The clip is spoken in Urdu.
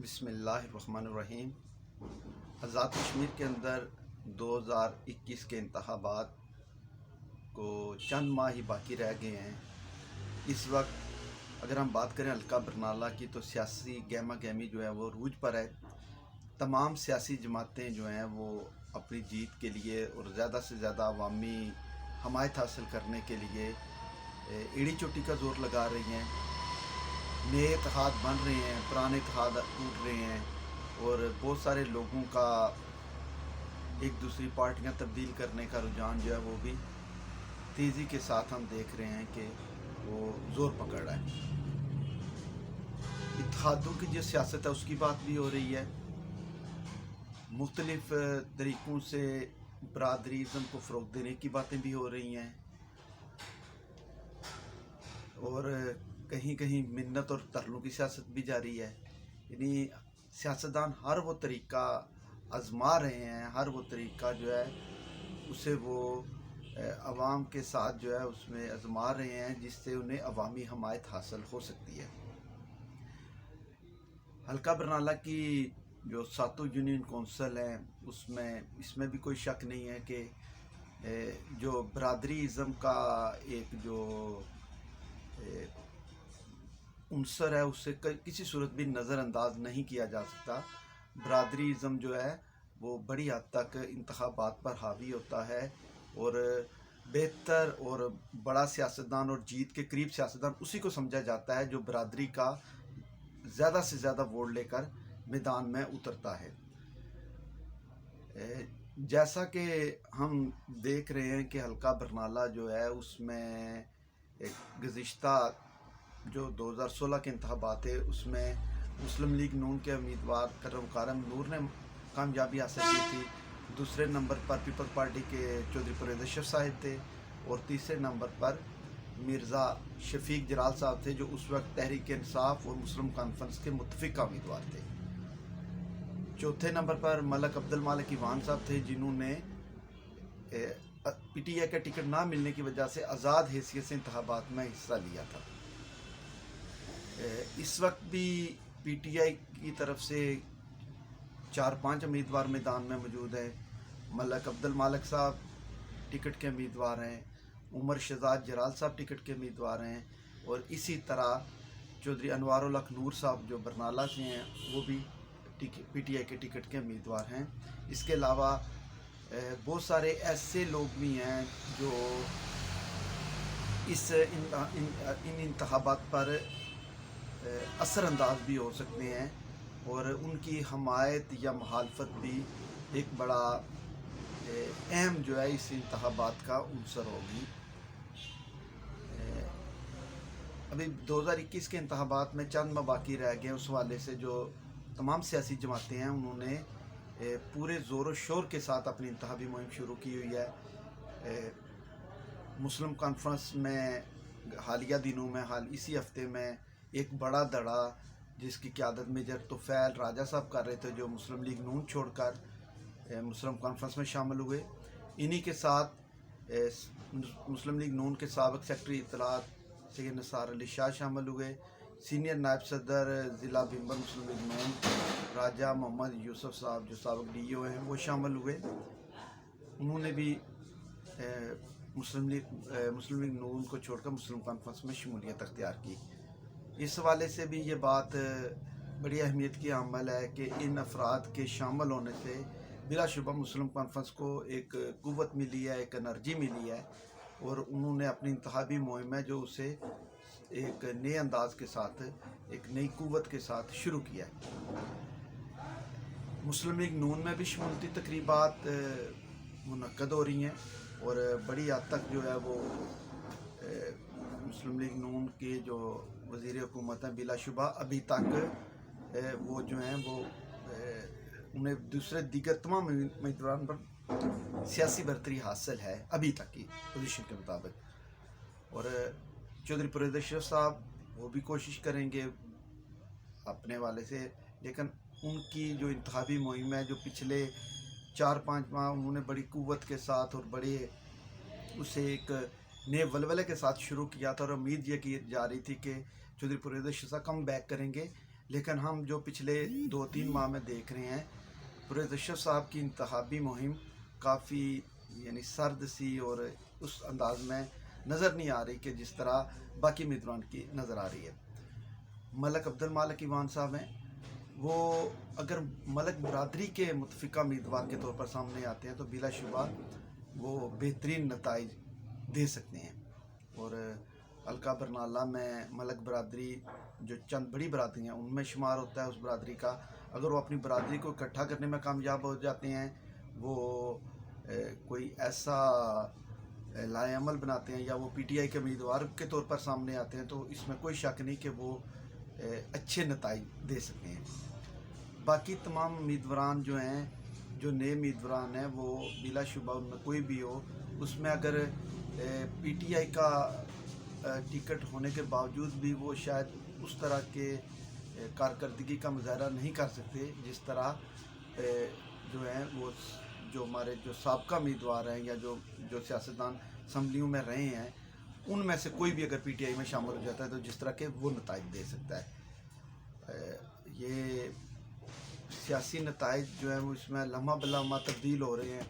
بسم اللہ الرحمن الرحیم۔ آزاد کشمیر کے اندر 2021 کے انتخابات کو چند ماہ ہی باقی رہ گئے ہیں۔ اس وقت اگر ہم بات کریں حلقہ برنالہ کی تو سیاسی گہما گہمی جو ہے وہ عروج پر ہے۔ تمام سیاسی جماعتیں جو ہیں وہ اپنی جیت کے لیے اور زیادہ سے زیادہ عوامی حمایت حاصل کرنے کے لیے ایڑی چوٹی کا زور لگا رہی ہیں۔ نئے اتحاد بن رہے ہیں، پرانے اتحاد ٹوٹ رہے ہیں، اور بہت سارے لوگوں کا ایک دوسری پارٹیاں تبدیل کرنے کا رجحان جو ہے وہ بھی تیزی کے ساتھ ہم دیکھ رہے ہیں کہ وہ زور پکڑ رہا ہے۔ اتحادوں کی جو سیاست ہے اس کی بات بھی ہو رہی ہے، مختلف طریقوں سے برادریزم کو فروغ دینے کی باتیں بھی ہو رہی ہیں، اور کہیں کہیں منت اور ترلوں کی سیاست بھی جاری ہے۔ یعنی سیاستدان ہر وہ طریقہ آزما رہے ہیں، ہر وہ طریقہ جو ہے اسے وہ عوام کے ساتھ جو ہے اس میں آزما رہے ہیں جس سے انہیں عوامی حمایت حاصل ہو سکتی ہے۔ حلقہ برنالہ کی جو ساتوں یونین کونسل ہیں اس میں بھی کوئی شک نہیں ہے کہ جو برادری ازم کا ایک جو عنصر ہے اسے کسی صورت بھی نظر انداز نہیں کیا جا سکتا۔ برادری ازم جو ہے وہ بڑی حد تک انتخابات پر حاوی ہوتا ہے، اور بہتر اور بڑا سیاستدان اور جیت کے قریب سیاستدان اسی کو سمجھا جاتا ہے جو برادری کا زیادہ سے زیادہ ووٹ لے کر میدان میں اترتا ہے۔ جیسا کہ ہم دیکھ رہے ہیں کہ حلقہ برنالہ جو ہے اس میں گزشتہ جو 2016 کے انتخابات ہے اس میں مسلم لیگ نون کے امیدوار کرم نور نے کامیابی حاصل کی تھی۔ دوسرے نمبر پر پیپلز پارٹی کے چودھری پرویز اشرف صاحب تھے، اور تیسرے نمبر پر مرزا شفیق جلال صاحب تھے جو اس وقت تحریک انصاف اور مسلم کانفرنس کے متفقہ امیدوار تھے۔ چوتھے نمبر پر ملک عبد المالک ایوان صاحب تھے جنہوں نے پی ٹی آئی کا ٹکٹ نہ ملنے کی وجہ سے آزاد حیثیت سے انتخابات میں حصہ لیا تھا۔ اس وقت بھی پی ٹی آئی کی طرف سے 4-5 امیدوار میدان میں موجود ہیں۔ ملک عبد المالک صاحب ٹکٹ کے امیدوار ہیں، عمر شہزاد جلال صاحب ٹکٹ کے امیدوار ہیں، اور اسی طرح چودھری انوار الحق نور صاحب جو برنالہ سے ہیں وہ بھی پی ٹی آئی کے ٹکٹ کے امیدوار ہیں۔ اس کے علاوہ بہت سارے ایسے لوگ بھی ہیں جو ان انتخابات پر اثر انداز بھی ہو سکتے ہیں، اور ان کی حمایت یا مخالفت بھی ایک بڑا اہم جو ہے اس انتخابات کا عنصر ہوگی۔ ابھی 2021 کے انتخابات میں چند ماہ باقی رہ گئے، اس حوالے سے جو تمام سیاسی جماعتیں ہیں انہوں نے پورے زور و شور کے ساتھ اپنی انتخابی مہم شروع کی ہوئی ہے۔ مسلم کانفرنس میں حالیہ دنوں میں اسی ہفتے میں ایک بڑا دھڑا جس کی قیادت میجر طفیل راجہ صاحب کر رہے تھے جو مسلم لیگ نون چھوڑ کر مسلم کانفرنس میں شامل ہوئے۔ انہی کے ساتھ مسلم لیگ نون کے سابق سیکرٹری اطلاعات سید نثار علی شاہ شامل ہوئے۔ سینئر نائب صدر ضلع بھمبر مسلم لیگ نون راجہ محمد یوسف صاحب جو سابق ڈی او ہیں وہ شامل ہوئے۔ انہوں نے بھی مسلم لیگ نون کو چھوڑ کر مسلم کانفرنس میں شمولیت اختیار کی۔ اس حوالے سے بھی یہ بات بڑی اہمیت کی حامل ہے کہ ان افراد کے شامل ہونے سے بلا شبہ مسلم کانفرنس کو ایک قوت ملی ہے، ایک انرجی ملی ہے، اور انہوں نے اپنی انتخابی مہم ہے جو اسے ایک نئے انداز کے ساتھ، ایک نئی قوت کے ساتھ شروع کیا ہے۔ مسلم لیگ نون میں بھی شمولتی تقریبات منعقد ہو رہی ہیں، اور بڑی حد تک جو ہے وہ مسلم لیگ نون کے جو وزیر حکومت ہیں بلا شبہ ابھی تک وہ جو ہیں وہ انہیں دیگر تمام امیدواروں پر سیاسی برتری حاصل ہے ابھی تک کی پوزیشن کے مطابق، اور چودھری پرویز اشرف صاحب وہ بھی کوشش کریں گے اپنے حوالے سے، لیکن ان کی جو انتخابی مہم ہے جو پچھلے 4-5 ماہ انہوں نے بڑی قوت کے ساتھ اور بڑے اسے ایک نئے ولولے کے ساتھ شروع کیا تھا، اور امید یہ کی جا رہی تھی کہ چودھری پرویز اشرف صاحب کم بیک کریں گے، لیکن ہم جو پچھلے 2-3 ماہ میں دیکھ رہے ہیں، پرویز اشرف صاحب کی انتخابی مہم کافی یعنی سرد سی اور اس انداز میں نظر نہیں آ رہی کہ جس طرح باقی امیدواران کی نظر آ رہی ہے۔ ملک عبد المالک ایوان صاحب ہیں، وہ اگر ملک برادری کے متفقہ امیدوار کے طور پر سامنے آتے ہیں تو بلا شبہ وہ بہترین نتائج دے سکتے ہیں۔ اور حلقہ برنالہ میں ملک برادری جو چند بڑی برادری ہیں ان میں شمار ہوتا ہے، اس برادری کا اگر وہ اپنی برادری کو اکٹھا کرنے میں کامیاب ہو جاتے ہیں، وہ کوئی ایسا لائے عمل بناتے ہیں یا وہ پی ٹی آئی کے امیدوار کے طور پر سامنے آتے ہیں، تو اس میں کوئی شک نہیں کہ وہ اچھے نتائج دے سکتے ہیں۔ باقی تمام امیدواران جو ہیں، جو نئے امیدواران ہیں، وہ بلا شبہ ان میں کوئی بھی ہو، اس میں اگر پی ٹی آئی کا ٹکٹ ہونے کے باوجود بھی وہ شاید اس طرح کے کارکردگی کا مظاہرہ نہیں کر سکتے جس طرح جو ہیں وہ جو ہمارے جو سابقہ امیدوار ہیں یا جو سیاستدان اسمبلیوں میں رہے ہیں، ان میں سے کوئی بھی اگر پی ٹی آئی میں شامل ہو جاتا ہے تو جس طرح کے وہ نتائج دے سکتا ہے۔ یہ سیاسی نتائج جو ہیں وہ اس میں لمحہ بلمحہ تبدیل ہو رہے ہیں۔